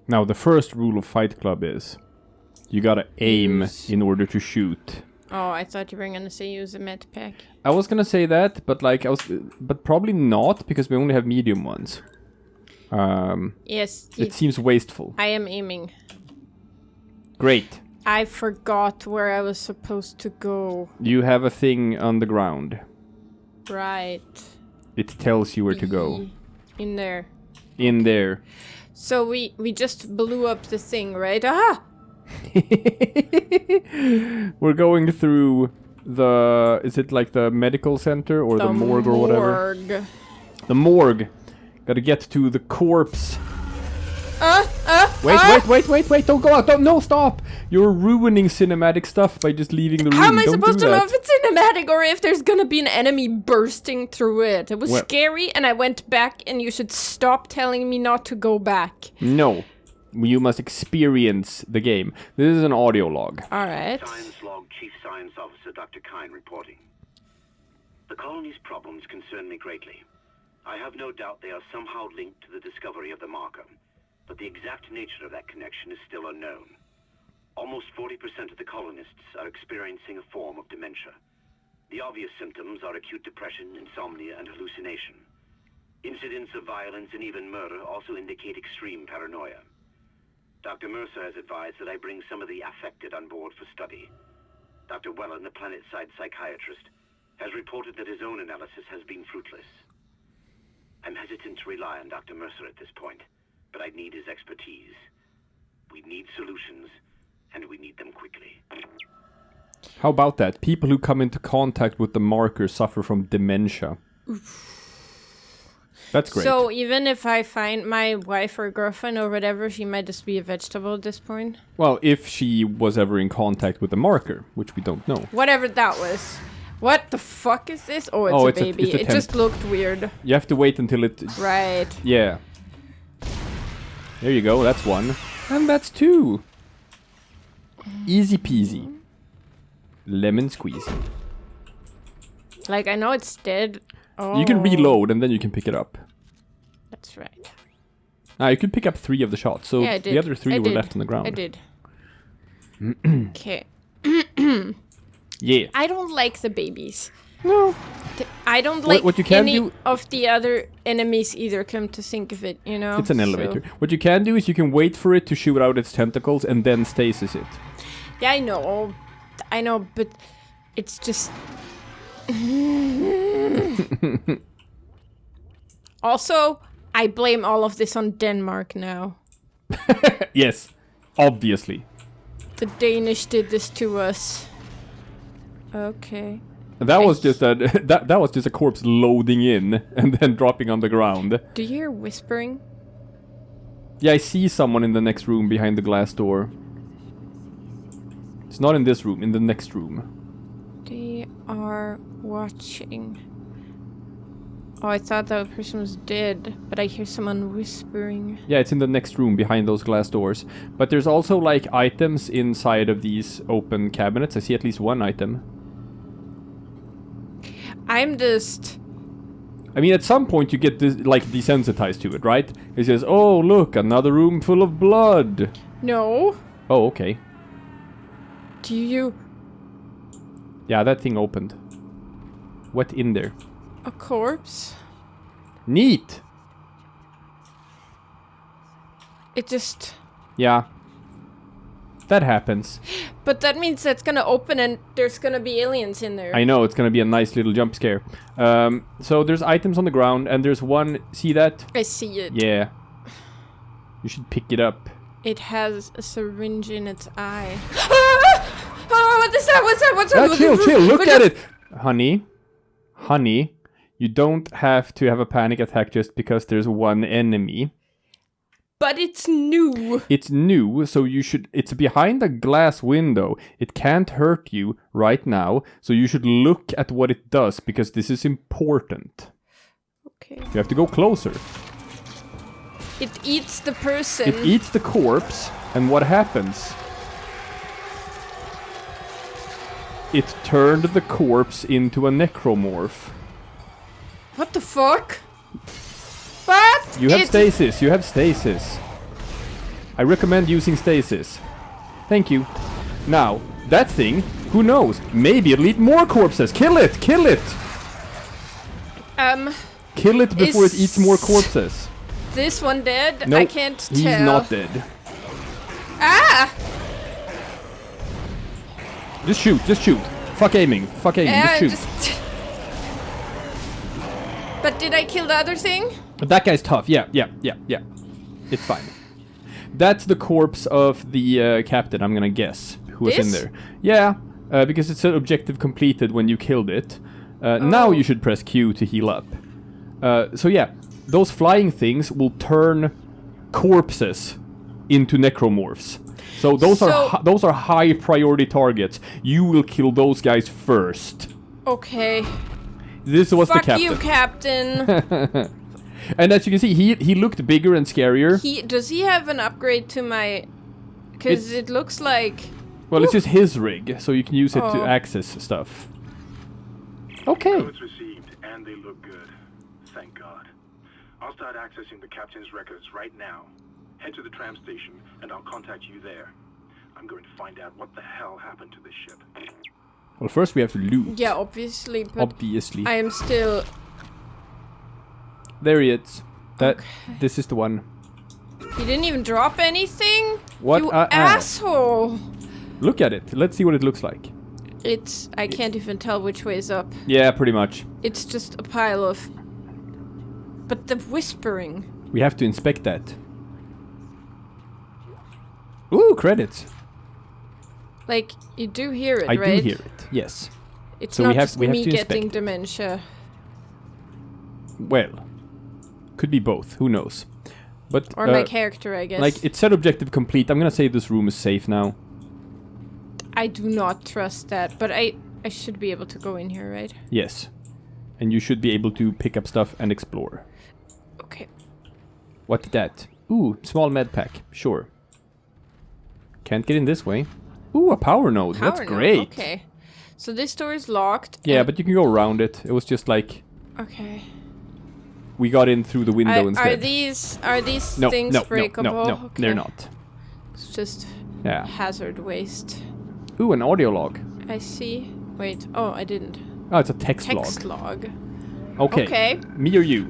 Now, the first rule of Fight Club is you gotta aim in order to shoot. Oh, I thought you were gonna say use a med pack. I was gonna say that, but but probably not because we only have medium ones. Yes. It seems wasteful. I am aiming. Great. I forgot where I was supposed to go. You have a thing on the ground. Right. It tells you where to go. In there. In there. So we just blew up the thing, right? Ah! We're going through the... Is it like the medical center or the morgue or whatever? The morgue. Gotta get to the corpse. Wait, don't go out. No, stop. You're ruining cinematic stuff by just leaving the room. How am I supposed to know if it's cinematic or if there's gonna be an enemy bursting through it? It was scary and I went back and you should stop telling me not to go back. No. You must experience the game. This is an audio log. Alright. Science log, Chief Science Officer Dr. Kine reporting. The colony's problems concern me greatly. I have no doubt they are somehow linked to the discovery of the marker, but the exact nature of that connection is still unknown. Almost 40% of the colonists are experiencing a form of dementia. The obvious symptoms are acute depression, insomnia, and hallucination. Incidents of violence and even murder also indicate extreme paranoia. Dr. Mercer has advised that I bring some of the affected on board for study. Dr. Wellen, the planet-side psychiatrist, has reported that his own analysis has been fruitless. I'm hesitant to rely on Dr. Mercer at this point, but I need his expertise. We need solutions, and we need them quickly. How about that? People who come into contact with the marker suffer from dementia. That's great. So even if I find my wife or girlfriend or whatever, she might just be a vegetable at this point? Well, if she was ever in contact with the marker, which we don't know. Whatever that was. What the fuck is this? Oh, it's a baby. It just looked weird. You have to wait until it... Right. Yeah. There you go, that's one. And that's two. Easy peasy. Lemon squeezy. Like, I know it's dead. Oh. You can reload and then you can pick it up. That's right. You could pick up 3 of the shots, so yeah, the other 3 were left on the ground. I did. Okay. Yeah. I don't like the babies. No. I don't like what you can any do... of the other enemies either, come to think of it, you know? It's an elevator. What you can do is you can wait for it to shoot out its tentacles and then stasis it. Yeah, I know, but it's just... Also, I blame all of this on Denmark now. Yes, obviously. The Danish did this to us. Okay. That was just that was just a corpse loading in and then dropping on the ground. Do you hear whispering? Yeah, I see someone in the next room behind the glass door. It's not in this room, in the next room. They are watching. Oh, I thought that person was dead, but I hear someone whispering. Yeah, it's in the next room behind those glass doors. But there's also like items inside of these open cabinets. I see at least one item. I'm just... I mean, at some point you get like desensitized to it, right? It says, oh, look, another room full of blood. No. Oh, okay. Do you... Yeah, that thing opened. What in there? A corpse? Neat! It just... Yeah. That happens. But that means that's gonna open and there's gonna be aliens in there. I know, it's gonna be a nice little jump scare. So there's items on the ground and there's one... See that? I see it. Yeah. You should pick it up. It has a syringe in its eye. Oh, what is that? What's that? Chill, look at it! Honey, you don't have to have a panic attack just because there's one enemy. But it's new. It's new, so you should... It's behind a glass window. It can't hurt you right now, so you should look at what it does, because this is important. Okay. You have to go closer. It eats the person. It eats the corpse, and what happens? It turned the corpse into a necromorph. What the fuck? What? You have stasis. I recommend using stasis. Thank you. Now, that thing, who knows? Maybe it'll eat more corpses. Kill it! Kill it! Kill it before it eats more corpses. This one dead? Nope, I can't tell. He's not dead. Ah! Just shoot, just shoot. Fuck aiming, just shoot. But did I kill the other thing? That guy's tough, yeah. It's fine. That's the corpse of the captain, I'm gonna guess, who was in there. Yeah, because it said objective completed when you killed it. Now you should press Q to heal up. So yeah, those flying things will turn corpses into necromorphs. So those are high priority targets. You will kill those guys first. Okay. This was the captain. Fuck you, Captain. And as you can see, he looked bigger and scarier. Does he have an upgrade to my? Because it looks like. Well, it's just his rig, so you can use it to access stuff. Okay. Codes received, and they look good. Thank God. I'll start accessing the captain's records right now. Head to the tram station, and I'll contact you there. I'm going to find out what the hell happened to this ship. Well, first we have to loot. Yeah, obviously. But obviously. I am still. There he is. This is the one. You didn't even drop anything? What? You asshole! Look at it. Let's see what it looks like. I can't even tell which way is up. Yeah, pretty much. It's just a pile of. But the whispering. We have to inspect that. Ooh, credits. Like, you do hear it, I right? do hear it, yes. It's So not we have just to me inspect getting it. dementia. Well, could be both. Who knows? But Or my character, I guess. like, it said objective complete. I'm gonna say this room is safe now. I do not trust that, but I should be able to go in here, right? Yes. And you should be able to pick up stuff and explore. Okay. What's that? Ooh, small med pack. Sure. Can't get in this way. Ooh, a power node. That's great. Okay. So this door is locked. Yeah, but you can go around it. It was just like Okay. we got in through the window instead. Are these things breakable? No, Okay. they're not. It's just hazard waste. Ooh, an audio log. I see. Wait. Oh, I didn't. Oh, it's a text log. Okay. Me or you?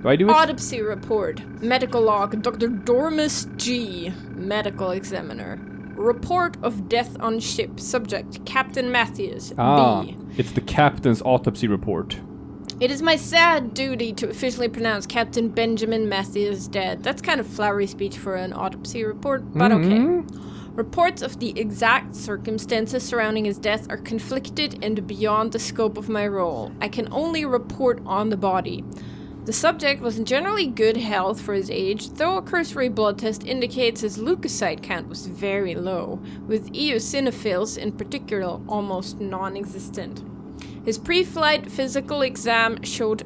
Do I do it? Autopsy report. Medical log. Dr. Dormus G. Medical examiner. Report of death on ship. Subject. Captain Matthews. B. It's the captain's autopsy report. It is my sad duty to officially pronounce Captain Benjamin Matthews dead. That's kind of flowery speech for an autopsy report, but okay. Reports of the exact circumstances surrounding his death are conflicted and beyond the scope of my role. I can only report on the body. The subject was in generally good health for his age, though a cursory blood test indicates his leukocyte count was very low, with eosinophils in particular almost non-existent. His pre-flight physical exam showed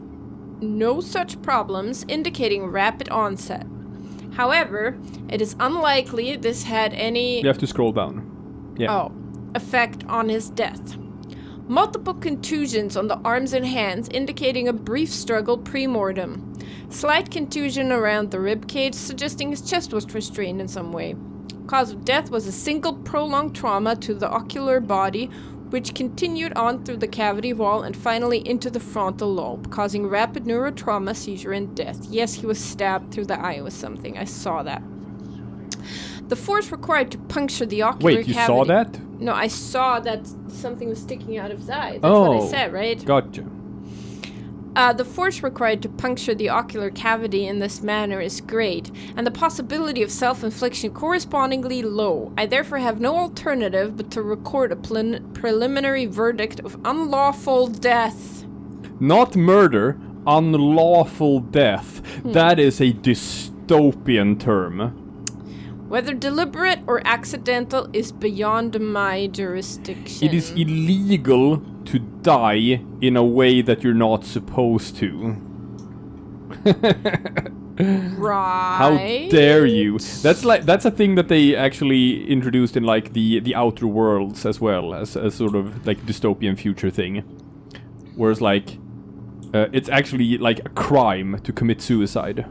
no such problems, indicating rapid onset. However, it is unlikely this had any... You have to scroll down. Yeah. Effect on his death. Multiple contusions on the arms and hands, indicating a brief struggle pre-mortem. Slight contusion around the rib cage, suggesting his chest was restrained in some way. Cause of death was a single prolonged trauma to the ocular body, which continued on through the cavity wall and finally into the frontal lobe, causing rapid neurotrauma, seizure, and death. Yes, he was stabbed through the eye with something. I saw that. The force required to puncture the ocular cavity... Wait, you saw that? No, I saw that something was sticking out of his eye. That's what I said, right? Gotcha. The force required to puncture the ocular cavity in this manner is great, and the possibility of self-infliction correspondingly low. I therefore have no alternative but to record a preliminary verdict of unlawful death. Not murder, unlawful death. That is a dystopian term. Whether deliberate or accidental is beyond my jurisdiction. It is illegal to die in a way that you're not supposed to. Right. How dare you? That's a thing that they actually introduced in like the Outer Worlds as well, as a sort of like dystopian future thing. Whereas like it's actually like a crime to commit suicide.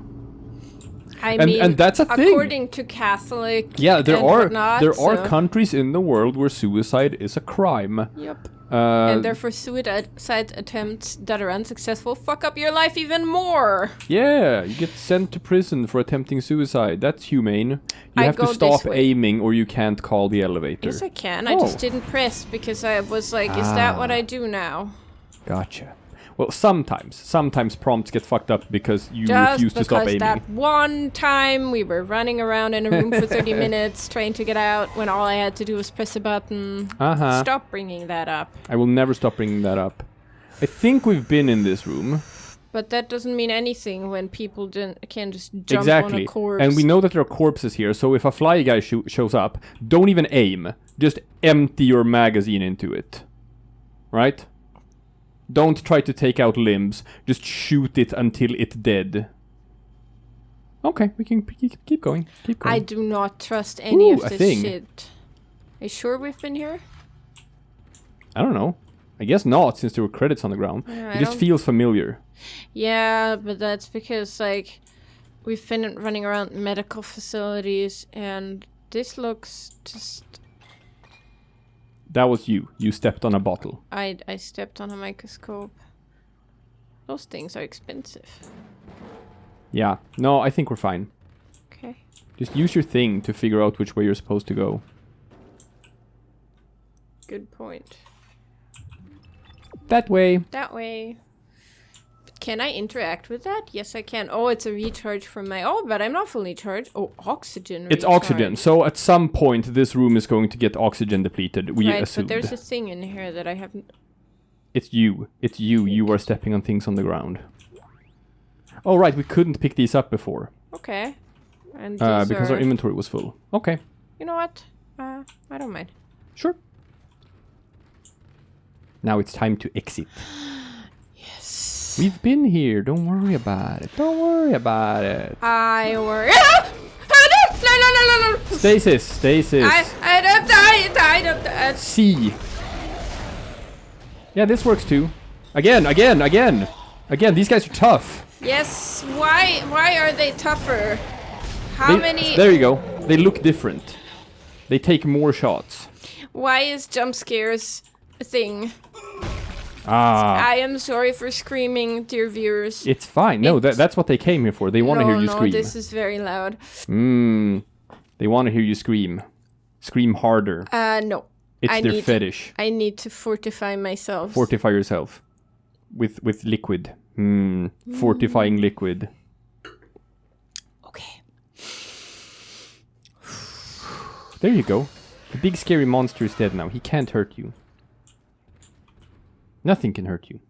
I and, mean, and that's a thing. according to Catholic, Yeah, there and are whatnot, there are so- countries in the world where suicide is a crime. Yep. Uh, And therefore, suicide attempts that are unsuccessful fuck up your life even more. yeah, you get sent to prison for attempting suicide. That's humane. You I have to go this stop way. aiming or you can't call the elevator. Yes, I can. I Oh. just didn't press because I was like, is that what I do now? Gotcha. Well, sometimes prompts get fucked up because you Just refuse to stop because aiming. that one time we were running around in a room for 30 minutes trying to get out when all I had to do was press a button. Uh-huh. Stop bringing that up. I will never stop bringing that up. I think we've been in this room. But that doesn't mean anything when people can just jump Exactly. on a corpse. And we know that there are corpses here, so if a fly guy shows up, don't even aim. Just empty your magazine into it. Right? Don't try to take out limbs. Just shoot it until it's dead. Okay, we can keep going. Keep going. I do not trust any Ooh, of a this thing. shit. Are you sure we've been here? I don't know. I guess not, since there were credits on the ground. Yeah, It I just don't- feels familiar. Yeah, but that's because, like, we've been running around medical facilities, and this looks just... That was you. You stepped on a bottle. I stepped on a microscope. Those things are expensive. Yeah. No, I think we're fine. Okay. Just use your thing to figure out which way you're supposed to go. Good point. That way. That way. Can I interact with that? Yes, I can. Oh, it's a recharge from my... Oh, but I'm not fully charged. Oh, oxygen It's recharge. oxygen. So at some point, this room is going to get oxygen depleted. We Right, assumed. but there's a thing in here that I haven't... It's you. It's you. You are stepping on things on the ground. Oh, right. We couldn't pick these up before. Okay. And Because these our are... inventory was full. Okay. You know what? I don't mind. Sure. Now it's time to exit. Yes. We've been here. Don't worry about it. Don't worry about it. I worry... Ah! No. Stasis. Stasis. I don't die. C. Yeah, this works too. Again. Again, these guys are tough. Yes, why are they tougher? How many... There you go. They look different. They take more shots. Why is jump scares a thing? Ah. I am sorry for screaming, dear viewers. It's fine. No, that's what they came here for. They want to hear you scream. No, this is very loud. They want to hear you scream. Scream harder. No. It's their fetish. I need to fortify myself. Fortify yourself. With liquid. Fortifying liquid. Okay. There you go. The big scary monster is dead now. He can't hurt you. Nothing can hurt you.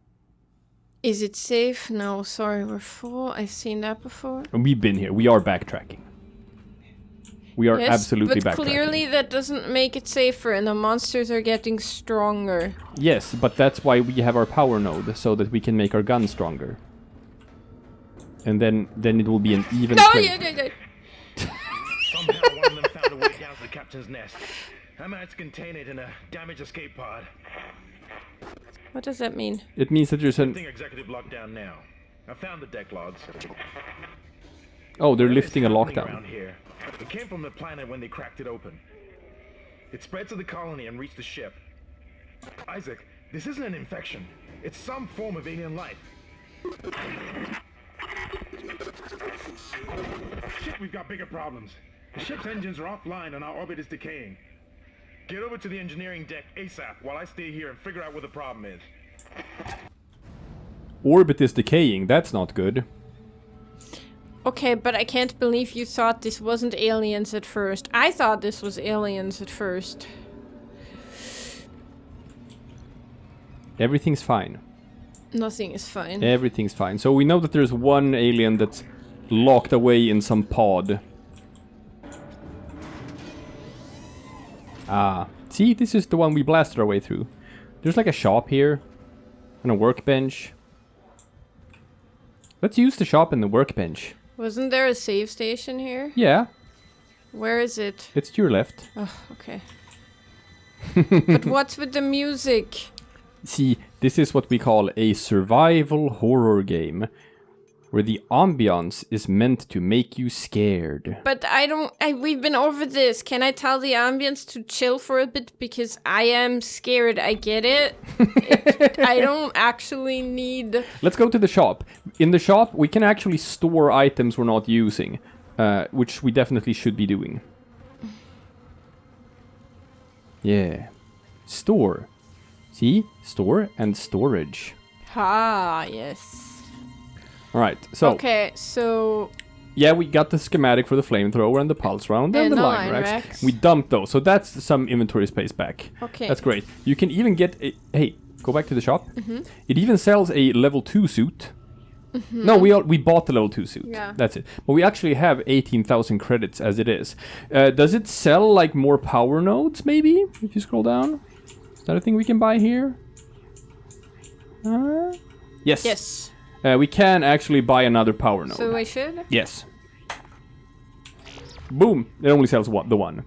Is it safe? No, sorry, we're full. I've seen that before. And we've been here. We are backtracking. We are absolutely but backtracking. clearly that doesn't make it safer, and the monsters are getting stronger. Yes, but that's why we have our power node, so that we can make our gun stronger. And then it will be an even... No, play. Somehow one of them found a way down to the captain's nest. I managed to contain it in a damaged escape pod. What does that mean? It means that there's I an... think executive locked down now. I found the deck logs. Oh, they're What is lifting a happening lockdown. around here? It came from the planet when they cracked it open. It spread to the colony and reached the ship. Isaac, this isn't an infection. It's some form of alien life. Shit, we've got bigger problems. The ship's engines are offline and our orbit is decaying. Get over to the engineering deck ASAP while I stay here and figure out what the problem is. Orbit is decaying. That's not good. Okay, but I can't believe you thought this wasn't aliens at first. I thought this was aliens at first. Everything's fine. Nothing is fine. Everything's fine. So we know that there's one alien that's locked away in some pod. Ah. See, this is the one we blasted our way through. There's like a shop here. And a workbench. Let's use the shop and the workbench. Wasn't there a save station here? Yeah, Where is it? it's to your left. Oh, okay. But what's with the music? See, this is what we call a survival horror game. where the ambiance is meant to make you scared. But we've been over this. Can I tell the ambience to chill for a bit? Because I am scared. I get it. I don't actually need... Let's go to the shop. In the shop, we can actually store items we're not using, which we definitely should be doing. Yeah. Store. See? Store and storage. Ah, yes. Alright, so... Okay, so... Yeah, we got the schematic for the flamethrower and the pulse round and the line racks. We dumped those, so that's some inventory space back. Okay. That's great. You can even get a... Hey, go back to the shop. It even sells a level 2 suit. No, we bought the level 2 suit. Yeah. That's it. But we actually have 18,000 credits as it is. Does it sell like more power nodes, maybe? If you scroll down. Is that a thing we can buy here? Yes. Yes. We can actually buy another power node. So I should? Yes. Boom. It only sells the one.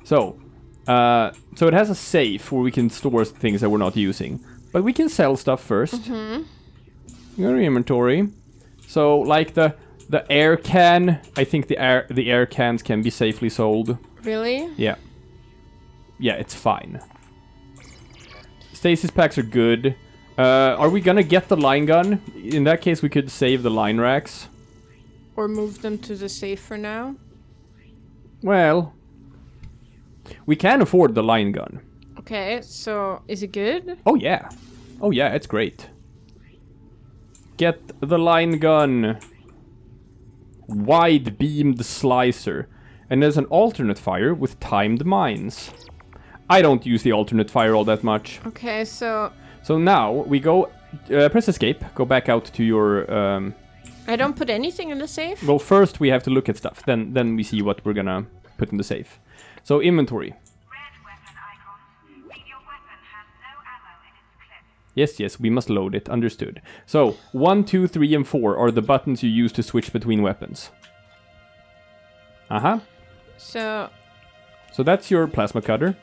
So it has a safe where we can store things that we're not using. But we can sell stuff first. Go to inventory. So like the air can, I think the air cans can be safely sold. Really? Yeah. Yeah, it's fine. Stasis packs are good. Are we gonna get the line gun? In that case, we could save the line racks. Or move them to the safe for now? Well, we can afford the line gun. Okay, so is it good? Oh yeah. Oh yeah, it's great. Get the line gun. Wide beamed slicer. And there's an alternate fire with timed mines. I don't use the alternate fire all that much. Okay, so... So now we go, press escape, go back out to your... I don't put anything in the safe? Well, first we have to look at stuff, then we see what we're gonna put in the safe. So inventory. Red weapon icon. Your weapon has no ammo in its clip. Yes, we must load it, understood. So, 1, 2, 3, and 4 are the buttons you use to switch between weapons. Uh-huh. So that's your plasma cutter.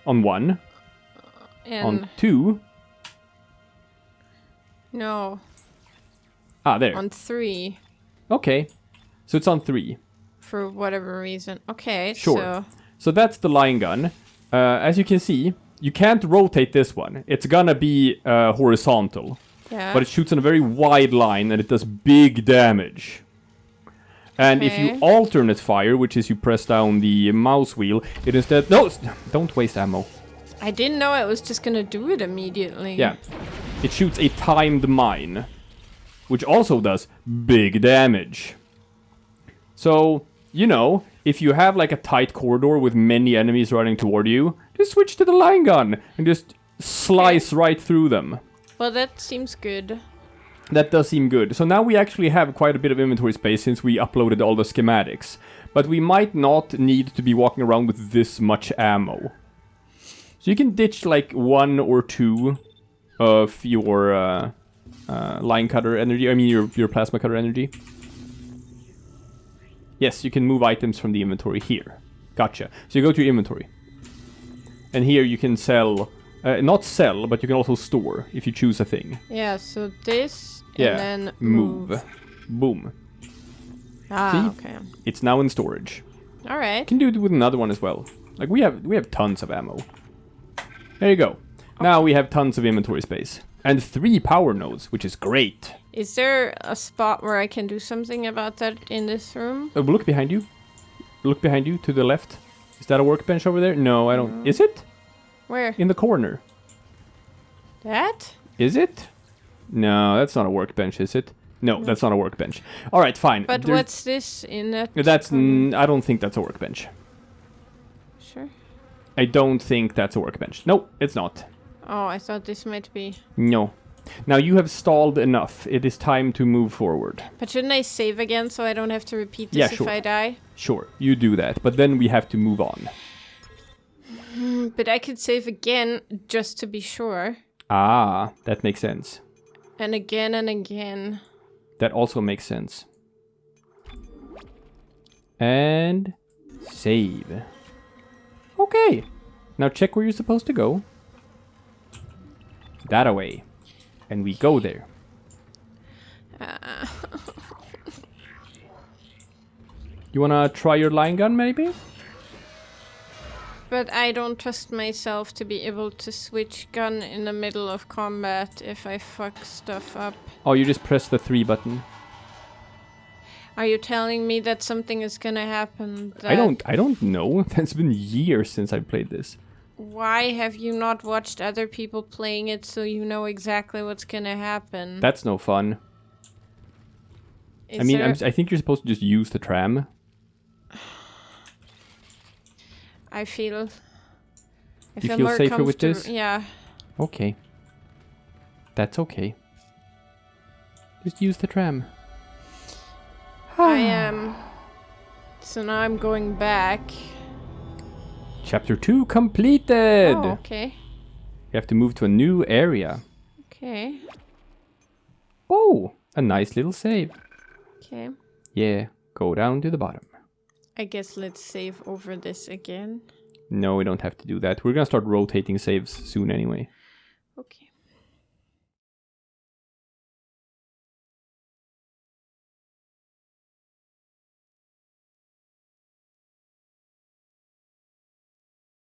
On 1. and... On 2. No, Ah, there. on 3. Okay. So it's on 3. For whatever reason. Okay, Sure. so... So that's the line gun. As you can see, you can't rotate this one. It's gonna be horizontal. Yeah. But it shoots on a very wide line and it does big damage. And if you Okay. alternate fire, which is you press down the mouse wheel, it instead... No! Don't waste ammo. I didn't know it was just gonna do it immediately. Yeah. It shoots a timed mine, which also does big damage. So, you know, if you have like a tight corridor with many enemies running toward you, just switch to the line gun and just slice right through them. Well, that seems good. That does seem good. So now we actually have quite a bit of inventory space since we uploaded all the schematics. But we might not need to be walking around with this much ammo. So you can ditch like 1 or 2 of your line cutter energy. I mean your plasma cutter energy. Yes, you can move items from the inventory here. Gotcha. So you go to your inventory. And here you can sell... not sell, but you can also store if you choose a thing. Yeah, so this, Yeah. and then Move. Boom. Ah, See? okay. It's now in storage. Alright. You can do it with another one as well. Like we have tons of ammo. There you go. Now we have tons of inventory space. And 3 power nodes, which is great. Is there a spot where I can do something about that in this room? Look behind you. Look behind you to the left. Is that a workbench over there? No, I don't. Is it? Where? In the corner. That? Is it? No, that's not a workbench, is it? No, that's not a workbench. All right, fine. But There's- what's this in that? That's... I don't think that's a workbench. Sure. I don't think that's a workbench. No, it's not. Oh, I thought this might be. No. Now you have stalled enough. It is time to move forward. But shouldn't I save again so I don't have to repeat this Yeah, if sure. I die? Sure, you do that, but then we have to move on. But I could save again just to be sure. Ah, that makes sense. And again and again. That also makes sense. And save. Okay. Now check where you're supposed to go. That away. And we go there. You wanna try your line gun, maybe? But I don't trust myself to be able to switch gun in the middle of combat if I fuck stuff up. Oh, you just press the 3 button. Are you telling me that something is gonna happen? I don't know. It's been years since I played this. Why have you not watched other people playing it so you know exactly what's gonna happen? That's no fun. I think you're supposed to just use the tram. I feel You feel more safer with this? Yeah. Okay. That's okay. Just use the tram. I am. So now I'm going back. Chapter 2 completed! Oh, okay. You have to move to a new area. Okay. Oh! A nice little save. Okay. Yeah, go down to the bottom. I guess let's save over this again. No, we don't have to do that. We're gonna start rotating saves soon anyway. Okay.